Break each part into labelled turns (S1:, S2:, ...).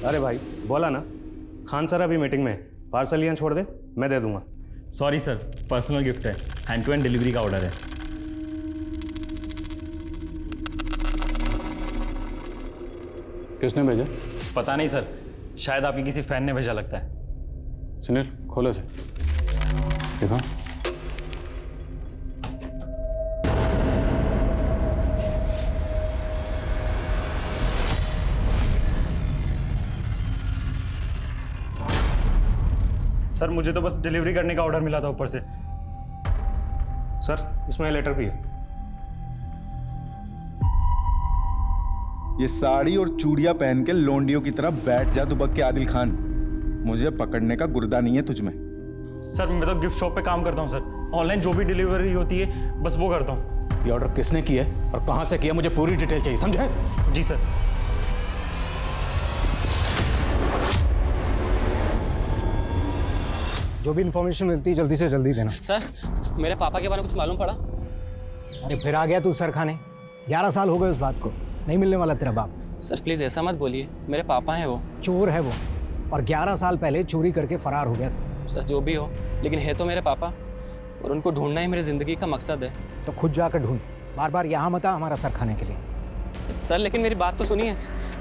S1: अरे भाई बोला ना, खान सर अभी मीटिंग में है, पार्सल यहाँ छोड़ दे, मैं दे दूंगा।
S2: सॉरी सर, पर्सनल गिफ्ट है, हैंड टू हैंड डिलीवरी का ऑर्डर है।
S3: किसने भेजा?
S2: पता नहीं सर, शायद आपके किसी फैन ने भेजा लगता है।
S3: सुनील खोलो इसे, देखो।
S2: सर मुझे तो बस डिलीवरी करने का ऑर्डर मिला था ऊपर से।
S1: सर इसमें लेटर भी है।
S4: ये साड़ी और चूड़ियां पहन के लोंडियों की तरह बैठ जा दुबक के आदिल खान। मुझे पकड़ने का गुर्दा नहीं है तुझमें।
S2: सर मैं तो गिफ्ट शॉप पे काम करता हूँ सर, ऑनलाइन जो भी डिलीवरी होती है बस वो करता हूँ।
S3: ये ऑर्डर किसने किया है और कहाँ से किया, मुझे पूरी डिटेल चाहिए, समझे?
S2: जी सर।
S5: जो भी इन्फॉर्मेशन मिलती है जल्दी से जल्दी देना।
S6: सर मेरे पापा के बारे में कुछ मालूम पड़ा?
S5: अरे फिर आ गया तू सर खाने। 11 साल हो गए उस बात को, नहीं मिलने वाला तेरा बाप।
S6: सर प्लीज़ ऐसा मत बोलिए, मेरे पापा हैं वो।
S5: चोर है वो, और 11 साल पहले चोरी करके फरार हो गया था।
S6: सर जो भी हो, लेकिन है तो मेरे पापा, और उनको ढूंढना ही मेरी ज़िंदगी का मकसद है।
S5: तो खुद जाकर ढूंढ, बार बार यहाँ मत आ हमारा सर खाने के लिए।
S6: सर लेकिन मेरी बात तो सुनिए।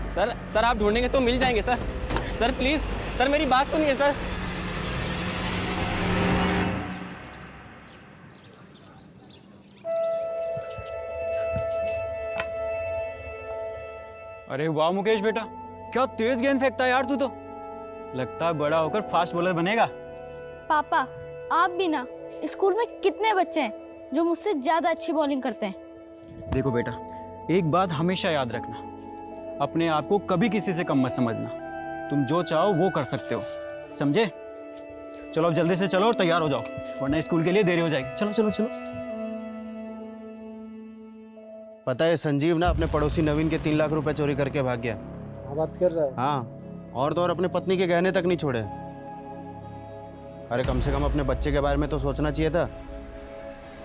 S6: सर आप ढूंढेंगे तो मिल जाएंगे सर। सर प्लीज़ सर मेरी बात सुनिए सर।
S7: अरे वाह मुकेश बेटा, क्या तेज गेंद फेंकता है यार तू तो। लगता है बड़ा होकर फास्ट बॉलर बनेगा।
S8: पापा आप भी ना, स्कूल में कितने बच्चे हैं जो मुझसे ज्यादा अच्छी बॉलिंग करते हैं।
S7: देखो बेटा, एक बात हमेशा याद रखना, अपने आप को कभी किसी से कम मत समझना। तुम जो चाहो वो कर सकते हो, समझे? चलो अब जल्दी से चलो और तैयार हो जाओ, वरना स्कूल के लिए देरी हो जाएगी। चलो चलो चलो।
S9: पता है संजीव ना अपने पड़ोसी नवीन के 3 लाख रुपए चोरी करके भाग गया।
S5: बात कर रहा है?
S9: हाँ, और तो और अपने पत्नी के गहने तक नहीं छोड़े। अरे कम से कम अपने बच्चे के बारे में तो सोचना चाहिए था।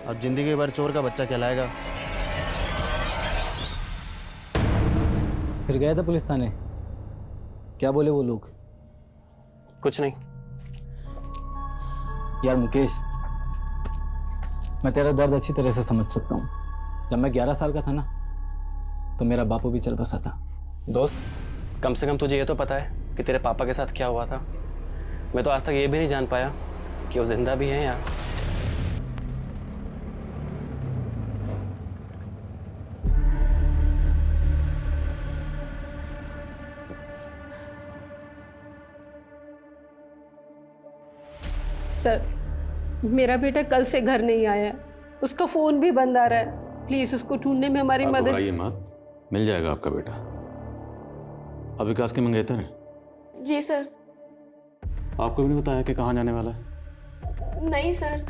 S9: अब जिंदगी भर चोर का बच्चा कहलाएगा।
S7: फिर गया था पुलिस थाने, क्या बोले वो लोग?
S6: कुछ नहीं।
S7: यार मुकेश, मैं तेरा दर्द अच्छी तरह से समझ सकता हूँ। जब मैं 11 साल का था ना, तो मेरा बापू भी चल बसा था।
S6: दोस्त कम से कम तुझे ये तो पता है कि तेरे पापा के साथ क्या हुआ था। मैं तो आज तक ये भी नहीं जान पाया कि वो जिंदा भी हैं या।
S10: सर मेरा बेटा कल से घर नहीं आया, उसका फोन भी बंद आ रहा है। प्लीज उसको ढूंढने में हमारी मदद।
S3: घबराइए मत, मिल जाएगा आपका बेटा। अब विकास के मंगेतर हैं?
S8: जी सर।
S3: आपको भी नहीं बताया कि कहाँ जाने वाला है?
S8: नहीं सर।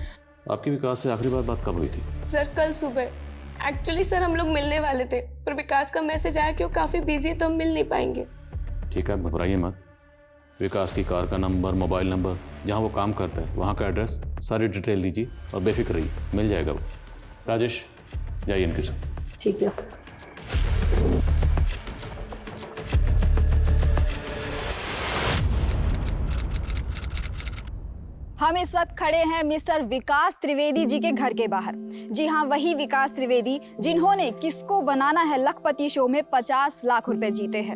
S3: आपकी विकास से आखिरी बात कब हुई थी?
S8: सर कल सुबह। एक्चुअली सर हम लोग मिलने वाले थे, पर विकास का मैसेज आया कि वो काफी बिजी है तो हम मिल नहीं पाएंगे।
S3: ठीक है, घबराइए मत। विकास की कार का नंबर, मोबाइल नंबर, जहाँ वो काम करता है वहाँ का एड्रेस, सारी डिटेल दीजिए और बेफिक्र रहिए, मिल जाएगा वो। राजेश जाइए इनके साथ।
S10: ठीक है सर।
S11: हम इस वक्त खड़े हैं मिस्टर विकास त्रिवेदी जी के घर के बाहर। जी हाँ, वही विकास त्रिवेदी जिन्होंने किसको बनाना है लखपति शो में 50 लाख रुपए जीते हैं।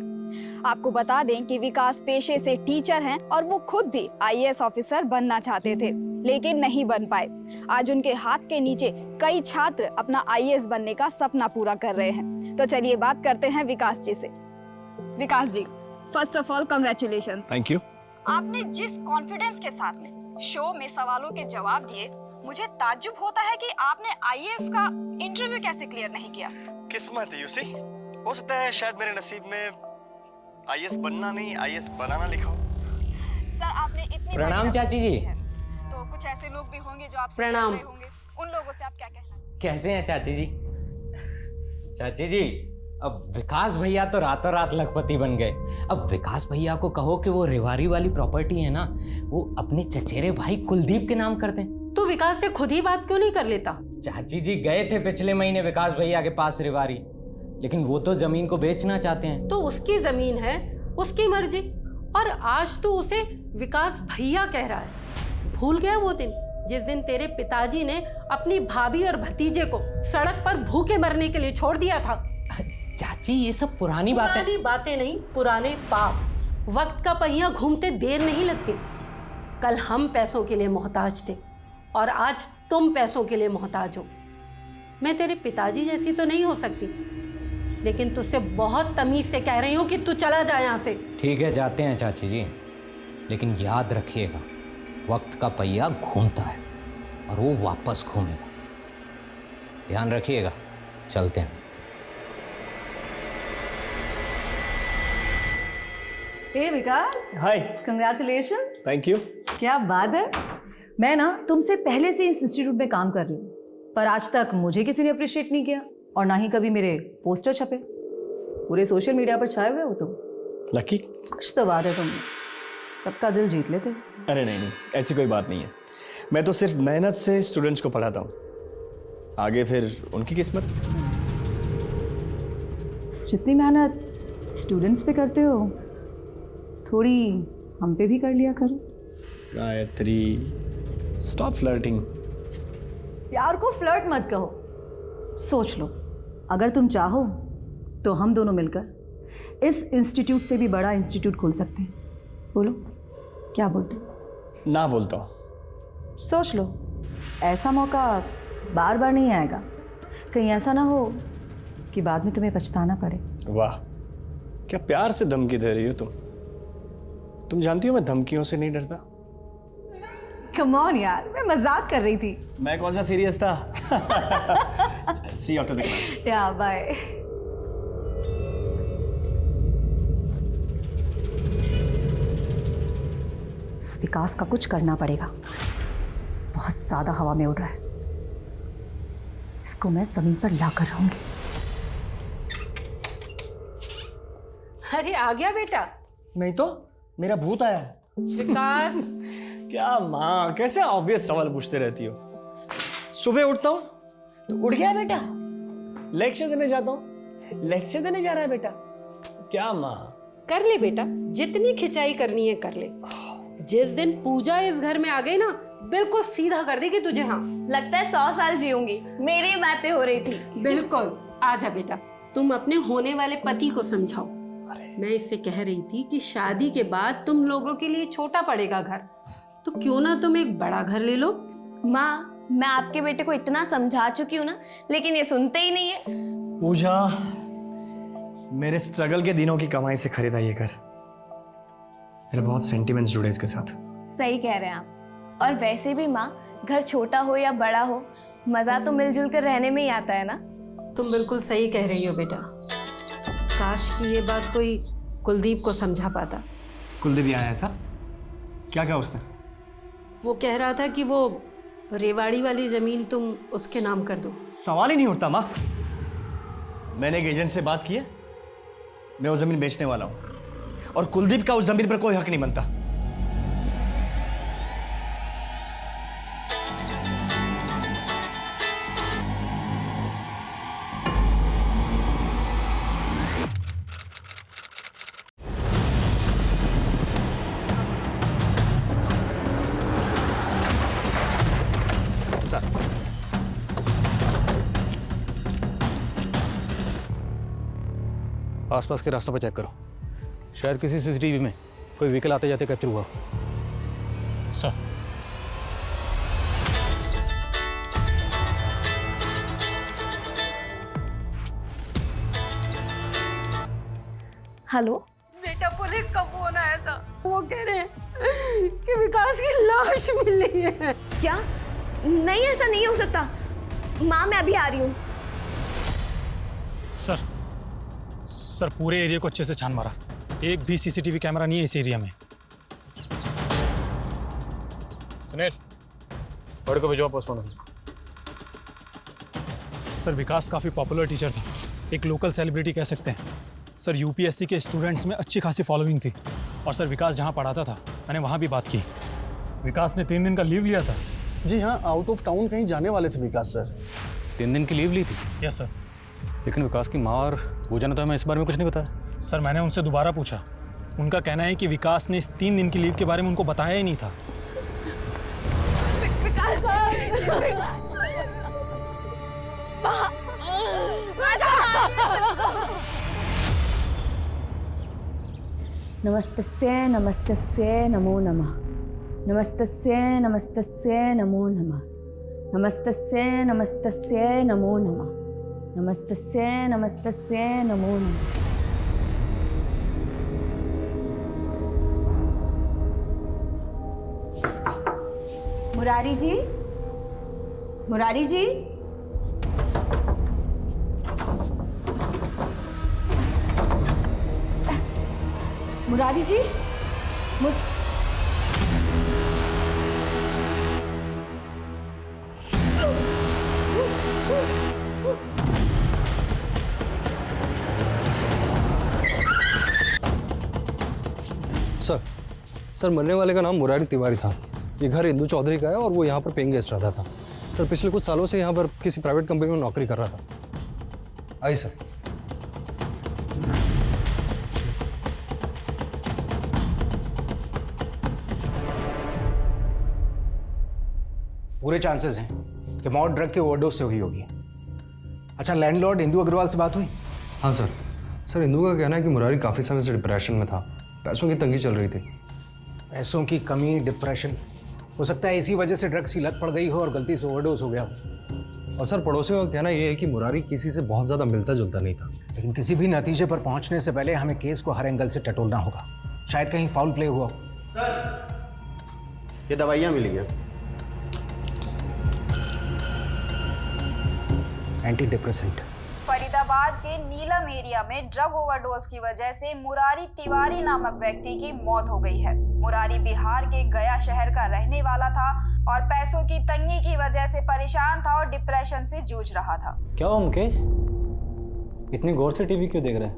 S11: आपको बता दें कि विकास पेशे से टीचर हैं और वो खुद भी IAS ऑफिसर बनना चाहते थे, लेकिन नहीं बन पाए। आज उनके हाथ के नीचे कई छात्र अपना IAS बनने का सपना पूरा कर रहे हैं। तो चलिए बात करते हैं विकास जी से। Vikas ji, first of all congratulations.
S7: Thank you.
S11: आपने जिस कॉन्फिडेंस के साथ में शो में सवालों के जवाब दिए, मुझे ताज्जुब होता है कि आपने IAS का इंटरव्यू कैसे क्लियर नहीं किया।
S12: किस्मत यूसी, हो सकता है शायद मेरे नसीब में IAS बनना नहीं IAS बनाना लिखा हो।
S11: सर आपने इतनी
S6: प्रणाम चाची जी।
S11: तो कुछ ऐसे लोग भी होंगे जो आपसे
S10: प्रणाम।
S11: चल रहे होंगे, उन लोगों से आप क्या कहना?
S6: कैसे हैं चाची जी? चाची जी, अब विकास भैया तो रातों रात लखपति बन गए। अब विकास भैया को कहो कि वो रेवाड़ी वाली प्रॉपर्टी है ना, वो अपने चचेरे भाई कुलदीप के नाम कर दें।
S10: तो विकास से खुद ही बात क्यों नहीं कर लेता?
S6: चाची जी गए थे पिछले महीने विकास भैया के पास रेवाड़ी, लेकिन वो तो जमीन को बेचना चाहते हैं।
S10: तो उसकी जमीन है, उसकी मर्जी। और आज तो उसे विकास भैया कह रहा है। भूल गया वो दिन जिस दिन तेरे पिताजी ने अपनी भाभी और भतीजे को सड़क पर भूखे मरने के लिए छोड़ दिया था।
S6: चाची ये सब पुरानी
S10: बातें नहीं, पुराने पाप। वक्त का पहिया घूमते देर नहीं लगती। कल हम पैसों के लिए मोहताज थे और आज तुम पैसों के लिए मोहताज हो। मैं तेरे पिताजी जैसी तो नहीं हो सकती, लेकिन तुझसे बहुत तमीज से कह रही हूँ कि तू चला जा यहाँ से।
S6: ठीक है, जाते हैं चाची जी, लेकिन याद रखिएगा वक्त का पहिया घूमता है और वो वापस घूमेगा। ध्यान रखिएगा। चलते हैं।
S13: हे विकास,
S12: हाय।
S13: कंग्रेचुलेशंस।
S12: Thank you.
S13: क्या बात है। मैं ना तुमसे पहले से इस इंस्टीट्यूट में काम कर रही हूँ, पर आज तक मुझे किसी ने अप्रिशिएट नहीं किया और ना ही कभी मेरे पोस्टर छपे। पूरे सोशल मीडिया पर छाए हुए हो तुम।
S12: लकी।
S13: कुछ तो बात है, तुम सबका दिल जीत लेते।
S12: अरे नहीं, ऐसी कोई बात नहीं है। मैं तो सिर्फ मेहनत से स्टूडेंट्स को पढ़ाता हूँ, आगे फिर उनकी किस्मत।
S13: जितनी मेहनत स्टूडेंट्स पे करते हो, थोड़ी हम पे भी कर लिया करो।
S12: Gayatri, stop flirting.
S13: प्यार को फ्लर्ट मत कहो। सोच लो, अगर तुम चाहो तो हम दोनों मिलकर इस इंस्टीट्यूट से भी बड़ा इंस्टीट्यूट खोल सकते हैं। बोलो, क्या बोलते हो?
S12: ना बोलता हूँ।
S13: सोच लो, ऐसा मौका बार बार नहीं आएगा। कहीं ऐसा ना हो कि बाद में तुम्हें पछताना पड़े।
S12: वाह, क्या प्यार से धमकी दे रही हो तुम जानती हो मैं धमकियों से नहीं डरता।
S13: कम ऑन यार, मैं मजाक कर रही थी।
S12: मैं कौन सा सीरियस था। सी आफ्टर द क्लास।
S13: या बाय। इस विकास का कुछ करना पड़ेगा। बहुत ज्यादा हवा में उड़ रहा है। इसको मैं जमीन पर लाकर रहूंगी।
S10: अरे आ गया बेटा।
S12: नहीं तो मेरा भूत आया है।
S10: विकास।
S12: क्या माँ, कैसे ऑब्वियस सवाल पूछते रहती हो। सुबह उठता हूँ तो उठ गया बेटा, लेक्चर देने जाता हूँ, लेक्चर देने जा रहा है बेटा। क्या माँ।
S10: कर ले बेटा, जितनी खिंचाई करनी है कर ले। जिस दिन पूजा इस घर में आ गई ना, बिल्कुल सीधा कर देगी तुझे। हाँ,
S8: लगता है 100 साल जीऊंगी। मेरी बातें हो रही थी।
S10: बिल्कुल। आजा बेटा, तुम अपने होने वाले पति को समझाओ। मैं इससे कह रही थी कि शादी के बाद तुम लोगों के लिए छोटा पड़ेगा घर, तो क्यों ना तुम एक बड़ा घर ले लो।
S8: माँ, मैं आपके बेटे को इतना समझा चुकी हूँ ना, लेकिन ये सुनते ही नहीं है।
S12: पूजा, मेरे स्ट्रगल के दिनों की कमाई से खरीदा ये घर। मेरे बहुत सेंटिमेंट्स जुड़े इसके साथ।
S8: सही कह रहे हैं आप। और वैसे भी माँ, घर छोटा हो या बड़ा हो, मजा तो मिलजुल कर रहने में ही आता है ना।
S10: तुम बिल्कुल सही कह रही हो बेटा। काश कि ये बात कोई कुलदीप को समझा पाता।
S12: कुलदीप भी आया था, क्या कहा उसने?
S10: वो कह रहा था कि वो रेवाड़ी वाली जमीन तुम उसके नाम कर दो।
S12: सवाल ही नहीं उठता माँ। मैंने एक एजेंट से बात की है, मैं वो जमीन बेचने वाला हूँ और कुलदीप का उस जमीन पर कोई हक नहीं बनता।
S5: आसपास के रास्तों पर चेक करो, शायद किसी सीसीटीवी में कोई व्हीकल आते जाते कैप्चर हुआ।
S2: सर।
S8: हेलो
S10: बेटा, पुलिस का फोन आया था। वो कह रहे हैं कि विकास की लाश मिली है।
S8: क्या? नहीं, ऐसा नहीं हो सकता। माँ, मैं अभी आ रही हूँ।
S2: सर पूरे एरिया को अच्छे से छान मारा, एक भी सीसीटीवी कैमरा नहीं है इस एरिया में।
S5: सुनील, बड़े को भिजवा पोस्टमार्टम।
S2: सर विकास काफ़ी पॉपुलर टीचर था, एक लोकल सेलिब्रिटी कह सकते हैं। सर यूपीएससी के स्टूडेंट्स में अच्छी खासी फॉलोइंग थी और सर विकास जहाँ पढ़ाता था मैंने वहाँ भी बात की। विकास ने 3 दिन का लीव लिया था।
S9: जी हाँ, आउट ऑफ टाउन कहीं जाने वाले थे विकास सर।
S5: 3 दिन की लीव ली थी?
S2: Yes sir.
S5: लेकिन विकास की माँ और पूजा ने तो हमें इस बारे में कुछ नहीं बताया।
S2: सर मैंने उनसे दोबारा पूछा उनका कहना है कि विकास ने इस 3 दिन की लीव के बारे में उनको बताया ही नहीं था।
S13: नमस्तस्यै नमस्तस्यै नमो नमः। नमस्तस्यै नमस्तस्यै नमो नमः। नमस्तस्यै नमस्तस्यै नमो नमः। नमस्तस्यै नमस्तस्यै नमो नमः। मुरारी जी, मुरारी जी, मुरारी जी,
S14: सर मरने वाले का नाम मुरारी तिवारी था। ये घर इंदू चौधरी का है और वो यहाँ पर पेइंग गेस्ट रहता था। सर पिछले कुछ सालों से यहाँ पर किसी प्राइवेट कंपनी में नौकरी कर रहा था। आइए सर।
S5: पूरे चांसेस हैं कि मौत ड्रग के ओवरडोज से हुई होगी। अच्छा, लैंडलॉर्ड इंदू अग्रवाल से बात हुई?
S14: हाँ सर। सर इंदू का कहना है कि मुरारी काफ़ी समय से डिप्रेशन में था, पैसों की तंगी चल रही थी।
S5: पैसों की कमी, डिप्रेशन, हो सकता है इसी वजह से ड्रग्स की लत पड़ गई हो और गलती से ओवरडोज हो गया हो।
S14: और सर पड़ोसियों का कहना ये है कि मुरारी किसी से बहुत ज़्यादा मिलता जुलता नहीं था।
S5: लेकिन किसी भी नतीजे पर पहुंचने से पहले हमें केस को हर एंगल से टटोलना होगा। शायद कहीं फाउल प्ले हुआ हो।
S9: ये दवाइयाँ मिली हैं।
S5: Anti depressant.
S11: फरीदाबाद के नीलम एरिया में ड्रग ओवरडोज की वजह से मुरारी तिवारी नामक व्यक्ति की मौत हो गई है। मुरारी बिहार के गया शहर का रहने वाला था और पैसों की तंगी की वजह से परेशान था और डिप्रेशन से जूझ रहा था।
S7: क्या हो मुकेश, इतनी गौर से टीवी क्यों देख रहा है?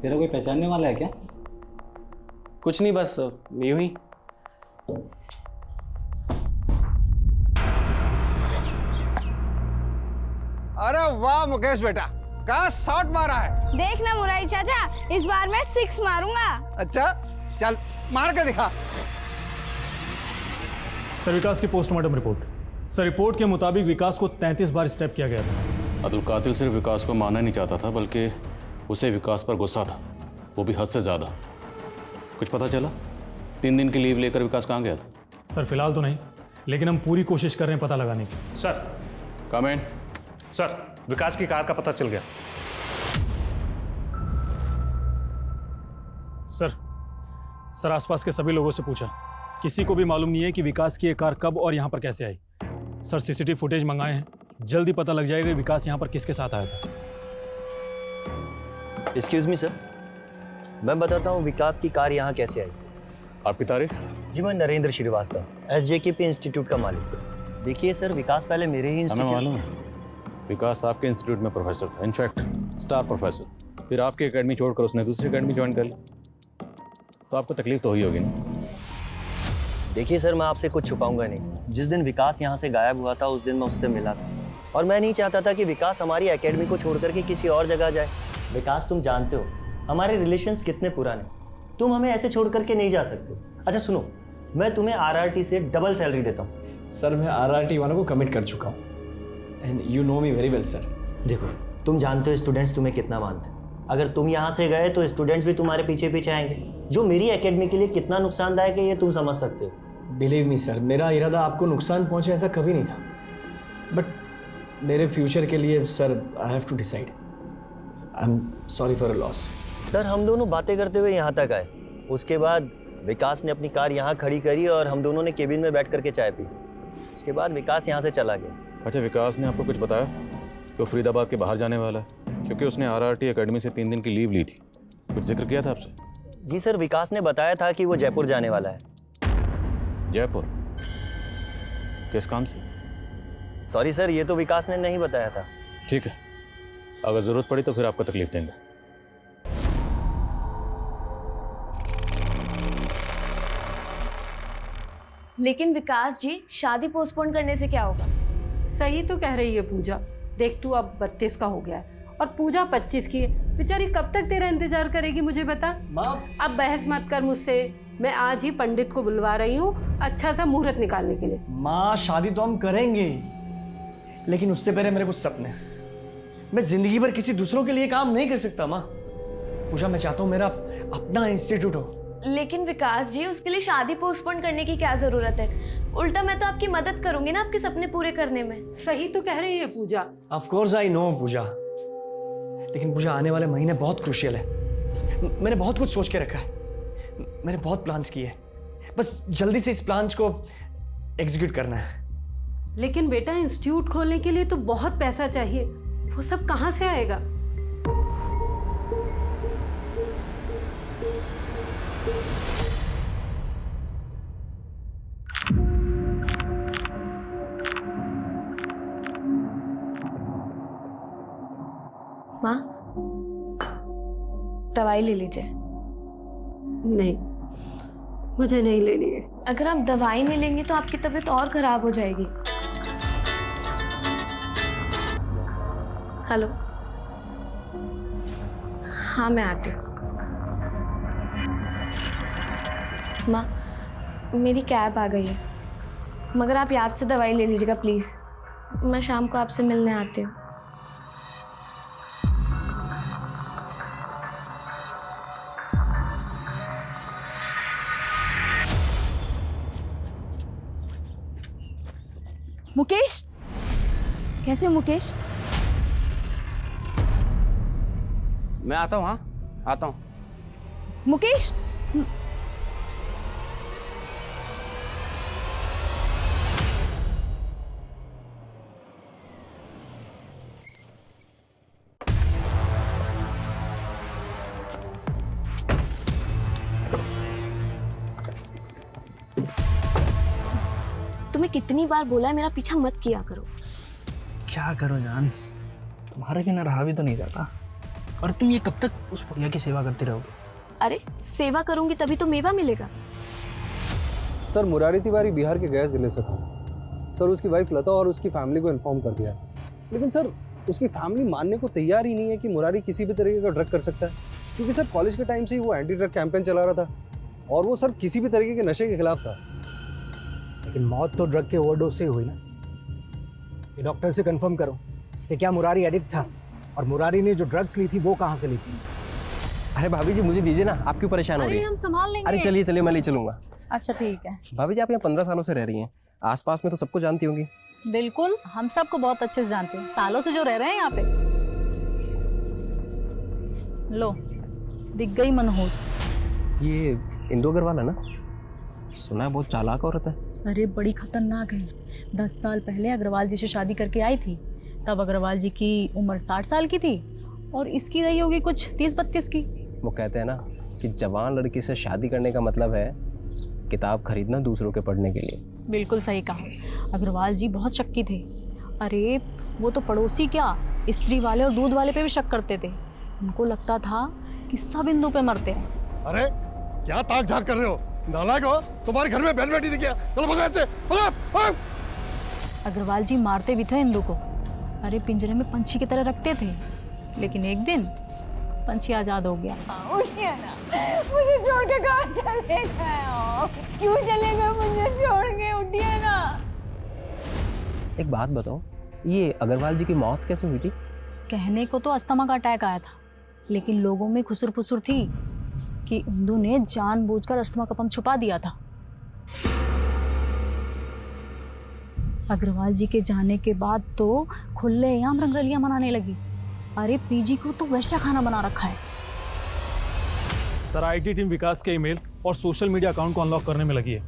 S7: तेरा कोई पहचानने वाला है क्या?
S12: कुछ नहीं, बस यूं ही।
S15: अरे वाह मुकेश बेटा, क्या शॉट मारा है।
S8: देखना मुरारी चाचा, इस बार मैं 6 मारूंगा।
S15: अच्छा चल मार के दिखा।
S2: सर विकास की पोस्टमार्टम रिपोर्ट। सर रिपोर्ट के मुताबिक विकास को 33 बार स्टैप किया गया था।
S3: अब्दुल कातिल सिर्फ विकास को मारना नहीं चाहता था, बल्कि उसे विकास पर गुस्सा था, वो भी हद से ज़्यादा। कुछ पता चला 3 दिन की लीव लेकर विकास कहाँ गया था?
S2: सर फिलहाल तो नहीं, लेकिन हम पूरी कोशिश कर रहे हैं पता लगाने की।
S1: Sir
S3: comment.
S1: सर विकास की कार का पता चल गया।
S2: सर आसपास के सभी लोगों से पूछा, किसी को भी मालूम नहीं है कि विकास की ये कार कब और यहाँ पर कैसे आई। सर सीसीटीवी फुटेज मंगाए हैं, जल्दी पता लग जाएगा विकास यहाँ पर किसके साथ आया था।
S16: एक्सक्यूज मी सर, मैं बताता हूँ विकास की कार यहाँ कैसे आई।
S3: आपकी तारीफ?
S16: जी मैं नरेंद्र श्रीवास्तव, SJKP इंस्टीट्यूट का मालिक। देखिए सर, विकास पहले मेरे ही
S3: हमें मालूम है, विकास आपके इंस्टीट्यूट में प्रोफेसर था, इनफैक्ट स्टार प्रोफेसर। फिर आपकी एकेडमी छोड़कर उसने दूसरी एकेडमी ज्वाइन कर ली, तो आपको तकलीफ तो हुई होगी ना?
S16: देखिए सर, मैं आपसे कुछ छुपाऊंगा नहीं। जिस दिन विकास यहाँ से गायब हुआ था उस दिन मैं उससे मिला था, और मैं नहीं चाहता था कि विकास हमारी एकेडमी को छोड़ करके किसी और जगह जाए। विकास, तुम जानते हो हमारे रिलेशंस कितने पुराने, तुम हमें ऐसे छोड़ करके नहीं जा सकते। अच्छा सुनो, मैं तुम्हें RRT से डबल सैलरी देता हूँ।
S12: सर मैं RRT वालों को कमिट कर चुका हूँ, and you know me very well sir.
S16: देखो, तुम जानते हो स्टूडेंट्स तुम्हें कितना मानते हैं। अगर तुम यहाँ से गए तो स्टूडेंट्स भी तुम्हारे पीछे पीछे आएंगे, जो मेरी एकेडमी के लिए कितना नुकसानदायक है ये तुम समझ सकते हो।
S12: बिलीव मी सर, मेरा इरादा आपको नुकसान पहुँचे ऐसा कभी नहीं था, बट मेरे फ्यूचर के लिए sir I have to decide. I am sorry for a loss.
S16: Sir हम दोनों बातें करते हुए यहाँ तक आए, उसके बाद विकास ने अपनी कार यहाँ खड़ी करी और हम दोनों ने केबिन में बैठ करके चाय पी। उसके बाद विकास यहाँ से चला गया।
S3: अच्छा, विकास ने आपको कुछ बताया कि वो फरीदाबाद के बाहर जाने वाला है? क्योंकि उसने RRT एकेडमी से 3 दिन की लीव ली थी, कुछ जिक्र किया था आपसे?
S16: जी सर, विकास ने बताया था कि वो जयपुर जाने वाला है।
S3: जयपुर? किस काम से?
S16: सॉरी सर, ये तो विकास ने नहीं बताया था।
S3: ठीक है, अगर ज़रूरत पड़ी तो फिर आपको तकलीफ देंगे।
S8: लेकिन विकास जी, शादी पोस्टपोन करने से क्या होगा?
S10: सही तो कह रही है पूजा। देख तू अब 32 का हो गया है और पूजा 25 की है, बेचारी कब तक तेरा इंतजार करेगी मुझे बता।
S12: माँ
S10: अब बहस मत कर मुझसे, मैं आज ही पंडित को बुलवा रही हूँ अच्छा सा मुहूर्त निकालने के लिए।
S12: माँ शादी तो हम करेंगे ही, लेकिन उससे पहले मेरे कुछ सपने हैं। मैं जिंदगी भर किसी दूसरों के लिए काम नहीं कर सकता माँ। पूजा मैं चाहता हूँ मेरा अपना इंस्टीट्यूट हो।
S8: लेकिन विकास जी, उसके लिए शादी पोस्टपोन करने की क्या जरूरत है? उल्टा मैं तो आपकी मदद करूंगी ना आपके सपने पूरे करने में।
S10: सही तो कह रही है पूजा।
S12: ऑफ कोर्स आई नो पूजा, लेकिन पूजा आने वाले महीने बहुत क्रूशियल है। मैंने बहुत कुछ सोच के रखा है, मैंने बहुत प्लान्स किए, बस जल्दी से इस प्लान्स को एग्जीक्यूट करना है।
S10: लेकिन बेटा इंस्टीट्यूट खोलने के लिए तो बहुत पैसा चाहिए, वो सब कहाँ से आएगा?
S8: माँ, दवाई ले लीजिए।
S10: नहीं, मुझे नहीं लेनी है।
S8: अगर आप दवाई नहीं लेंगे तो आपकी तबीयत और खराब हो जाएगी। हेलो, हाँ मैं आती हूँ। माँ, मेरी कैब आ गई है, मगर आप याद से दवाई ले लीजिएगा प्लीज़। मैं शाम को आपसे मिलने आती हूँ।
S11: मुकेश, कैसे हो मुकेश?
S17: मैं आता हूँ, हाँ आता हूँ।
S11: मुकेश,
S8: तुम्हें कितनी बार बोला है मेरा पीछा मत किया करो।
S17: क्या करो जान, तुम्हारे बिना रहा भी तो नहीं जाता। और तुम ये कब तक उस बुढ़िया की सेवा करते रहोगे?
S8: अरे सेवा करूंगी तभी तो मेवा मिलेगा।
S14: सर मुरारी तिवारी बिहार के गया जिले से था सर। उसकी वाइफ लता और उसकी फैमिली को इन्फॉर्म कर दिया, लेकिन सर उसकी फैमिली मानने को तैयार ही नहीं है कि मुरारी किसी भी तरीके का ड्रग कर सकता है, क्योंकि सर कॉलेज के टाइम से ही वो एंटी ड्रग कैंपेन चला रहा था और वो सर किसी भी तरीके के नशे के खिलाफ था।
S5: लेकिन मौत तो ड्रग के ओवरडोज से हुई ना। ये डॉक्टर से कंफर्म करो कि क्या मुरारी एडिक्ट था, और मुरारी ने जो ड्रग्स ली थी वो कहाँ से ली थी।
S17: अरे भाभी जी मुझे दीजिए ना, आप क्यों परेशान हो रही
S11: अरे
S17: है?
S11: हम संभाल लेंगे।
S17: अरे चलिए चलिए मैं ले चलूंगा।
S11: अच्छा ठीक है।
S17: भाभी जी आप यहाँ 15 सालों से रह रही हैं, आसपास में तो सबको जानती होंगी।
S11: बिल्कुल, हम सबको बहुत अच्छे से जानते हैं, सालों से जो रह रहे हैं यहाँ पे। लो, दिख गई मनहूस।
S17: ये इंदु अग्रवाल है ना? सुना है बहुत चालाक औरत है।
S11: अरे बड़ी खतरनाक है। 10 साल पहले अग्रवाल जी से शादी करके आई थी, तब अग्रवाल जी की उम्र 60 साल की थी और इसकी रही होगी कुछ 30-32 की।
S17: वो कहते हैं ना कि जवान लड़की से शादी करने का मतलब है किताब खरीदना दूसरों के पढ़ने के लिए।
S11: बिल्कुल सही कहा। अग्रवाल जी बहुत शक्की थे। अरे वो तो पड़ोसी क्या, स्त्री वाले और दूध वाले पे भी शक करते थे। उनको लगता था कि सब इंदु पे मरते हैं।
S18: अरे क्या ताक झाक कर रहे हो? नालायक हो, तुम्हारे घर में बहन बेटी नहीं किया। चलो भगा इससे, भगा।
S11: अग्रवाल जी मारते भी थे इंदु को। अरे पिंजरे में पंछी की तरह रखते थे, लेकिन एक दिन पंछी आजाद हो गया।
S19: उठिए ना, मुझे छोड़ के कहाँ चले गए? क्यों चले गए मुझे छोड़ के? उठिए ना।
S17: एक बात बताओ, ये अग्रवाल जी की मौत कैसे हुई थी?
S11: कहने को तो अस्थमा का अटैक आया था, लेकिन लोगों में खुसर फुसर थी कि इंदु ने जानबूझकर अस्थमा का पंप छुपा दिया था। अग्रवाल जी के जाने के बाद तो खुलेआम रंगरलियां मनाने लगी। अरे पीजी को तो वैसा खाना बना रखा है।
S2: सर आईटी टीम विकास के ईमेल और सोशल मीडिया अकाउंट को अनलॉक करने में लगी है।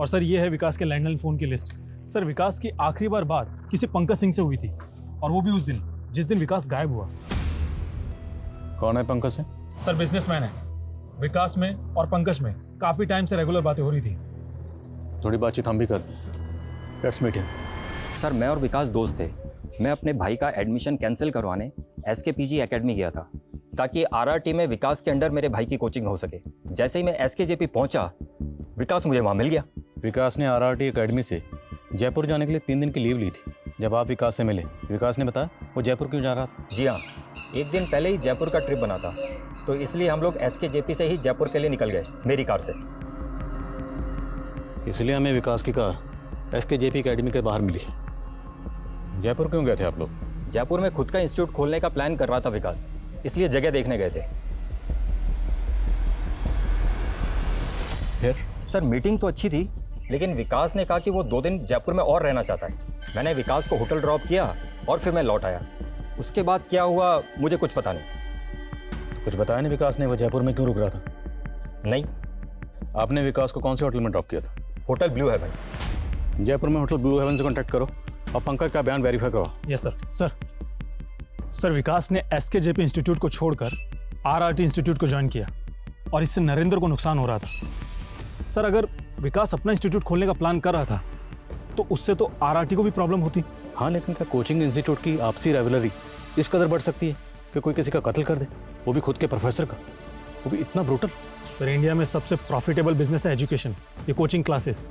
S2: और सर ये है विकास के लैंडलाइन फ़ोन की लिस्ट। सर विकास की आखिरी बार बात किसी पंकज सिंह से हुई थी, और वो भी उस दिन जिस दिन विकास गायब हुआ।
S3: कौन है पंकज सिंह?
S2: सर बिजनेसमैन है। विकास में और पंकज में काफ़ी टाइम से रेगुलर बातें हो रही थी।
S3: थोड़ी बातचीत हम भी करते हैं। Let's meet him.
S20: सर मैं और विकास दोस्त थे। मैं अपने भाई का एडमिशन कैंसिल करवाने SKPG एकेडमी गया था, ताकि RRT में विकास के अंडर मेरे भाई की कोचिंग हो सके। जैसे ही मैं SKJP पहुंचा, विकास मुझे वहां मिल गया।
S3: विकास ने RRT एकेडमी से जयपुर जाने के लिए 3 दिन की लीव ली थी। जब आप विकास से मिले, विकास ने बताया वो जयपुर क्यों जा रहा था?
S20: जी हाँ, एक दिन पहले ही जयपुर का ट्रिप बना था, तो इसलिए हम लोग SKJP से ही जयपुर के लिए निकल गए मेरी कार से।
S3: इसलिए हमें विकास की कार SKJP एकेडमी के बाहर मिली। जयपुर क्यों गए थे आप लोग?
S20: जयपुर में खुद का इंस्टीट्यूट खोलने का प्लान कर रहा था विकास, इसलिए जगह देखने गए थे।
S3: फिर?
S20: सर मीटिंग तो अच्छी थी, लेकिन विकास ने कहा कि वो 2 दिन जयपुर में और रहना चाहता है। मैंने विकास को होटल ड्रॉप किया और फिर मैं लौट आया। उसके बाद क्या हुआ मुझे कुछ पता नहीं।
S3: तो कुछ बताया नहीं विकास ने वो जयपुर में क्यों रुक रहा था?
S20: नहीं।
S3: आपने विकास को कौन से होटल में ड्रॉप किया था?
S20: Hotel Blue Heaven.
S3: जयपुर में होटल ब्लू हेवन से कॉन्टैक्ट करो और पंकज का बयान वेरीफाई करवाओ।
S2: Yes sir. सर विकास ने SKJP इंस्टीट्यूट को छोड़कर RRT इंस्टीट्यूट को ज्वाइन किया और इससे नरेंद्र को नुकसान हो रहा था। सर अगर विकास अपना इंस्टीट्यूट खोलने का प्लान कर रहा था तो उससे तो RRT को भी प्रॉब्लम होती।
S3: हाँ, लेकिन क्या कोचिंग इंस्टीट्यूट की आपसी राइवलरी इस कदर बढ़ सकती है कि कोई किसी का कत्ल कर दे, वो भी खुद के प्रोफेसर का, वो भी इतना ब्रूटल?
S2: सर इंडिया में सबसे प्रॉफिटेबल बिजनेस है एजुकेशन, ये कोचिंग क्लासेस।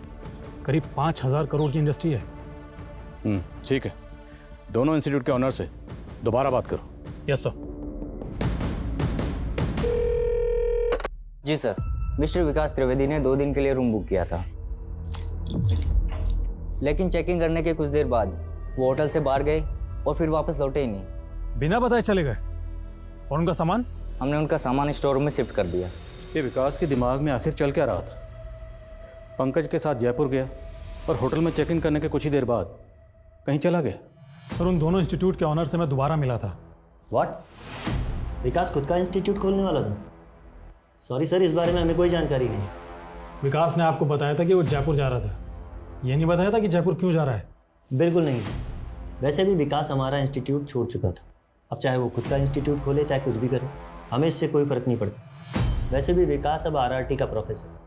S2: करीब 5,000 करोड़ की इंडस्ट्री है।
S3: ठीक है, दोनों इंस्टीट्यूट के ऑनर से दोबारा बात करो।
S2: Yes sir.
S21: जी सर, मिस्टर विकास त्रिवेदी ने 2 दिन के लिए रूम बुक किया था, लेकिन चेकिंग करने के कुछ देर बाद वो होटल से बाहर गए और फिर वापस लौटे ही नहीं।
S2: बिना बताए चले गए? और उनका सामान?
S21: हमने उनका सामान स्टोर रूम में शिफ्ट कर दिया।
S3: ये विकास के दिमाग में आखिर चल क्या रहा था? पंकज के साथ जयपुर गया और होटल में चेक इन करने के कुछ ही देर बाद कहीं चला गया।
S2: सर उन दोनों इंस्टीट्यूट के ऑनर से मैं दोबारा मिला था।
S16: व्हाट? विकास खुद का इंस्टीट्यूट खोलने वाला था? सॉरी सर, इस बारे में हमें कोई जानकारी नहीं।
S2: विकास ने आपको बताया था कि वो जयपुर जा रहा था, ये नहीं बताया था कि जयपुर क्यों जा रहा है?
S16: बिल्कुल नहीं। वैसे भी विकास हमारा इंस्टीट्यूट छोड़ चुका था। अब चाहे वो खुद का इंस्टीट्यूट खोले चाहे कुछ भी करे, हमें इससे कोई फ़र्क नहीं पड़ता। वैसे भी विकास अब RRT का प्रोफेसर,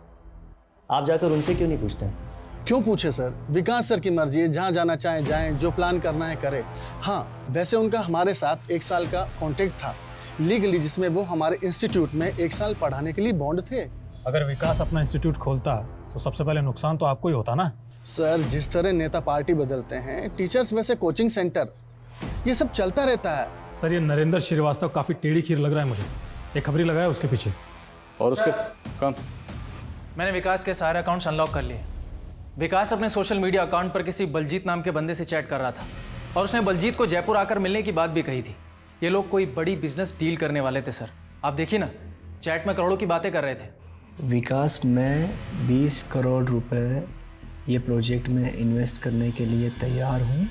S16: आप जाकर उनसे क्यों नहीं पूछते हैं?
S18: क्यों पूछे सर, विकास सर की मर्जी है, जहाँ जाना चाहें जाएं, जो प्लान करना है करें। हाँ, वैसे उनका हमारे साथ 1 साल का कॉन्ट्रैक्ट था लीगली, जिसमें वो हमारे इंस्टीट्यूट में 1 साल पढ़ाने के लिए बॉन्ड थे।
S2: अगर विकास अपना इंस्टीट्यूट खोलता तो सबसे पहले नुकसान तो आपको ही होता ना।
S18: सर जिस तरह नेता पार्टी बदलते हैं, टीचर्स वैसे कोचिंग सेंटर, ये सब चलता रहता है।
S2: सर ये नरेंद्र श्रीवास्तव काफ़ी टेढ़ी खीर लग रहा है मुझे, एक खबरी लगाया उसके पीछे।
S3: और उसके काम?
S17: मैंने विकास के सारे अकाउंट्स अनलॉक कर लिए। विकास अपने सोशल मीडिया अकाउंट पर किसी बलजीत नाम के बंदे से चैट कर रहा था और उसने बलजीत को जयपुर आकर मिलने की बात भी कही थी। ये लोग कोई बड़ी बिजनेस डील करने वाले थे सर। आप देखिए ना, चैट में करोड़ों की बातें कर रहे थे।
S22: विकास, मैं 20 करोड़ रुपए ये प्रोजेक्ट में इन्वेस्ट करने के लिए तैयार हूँ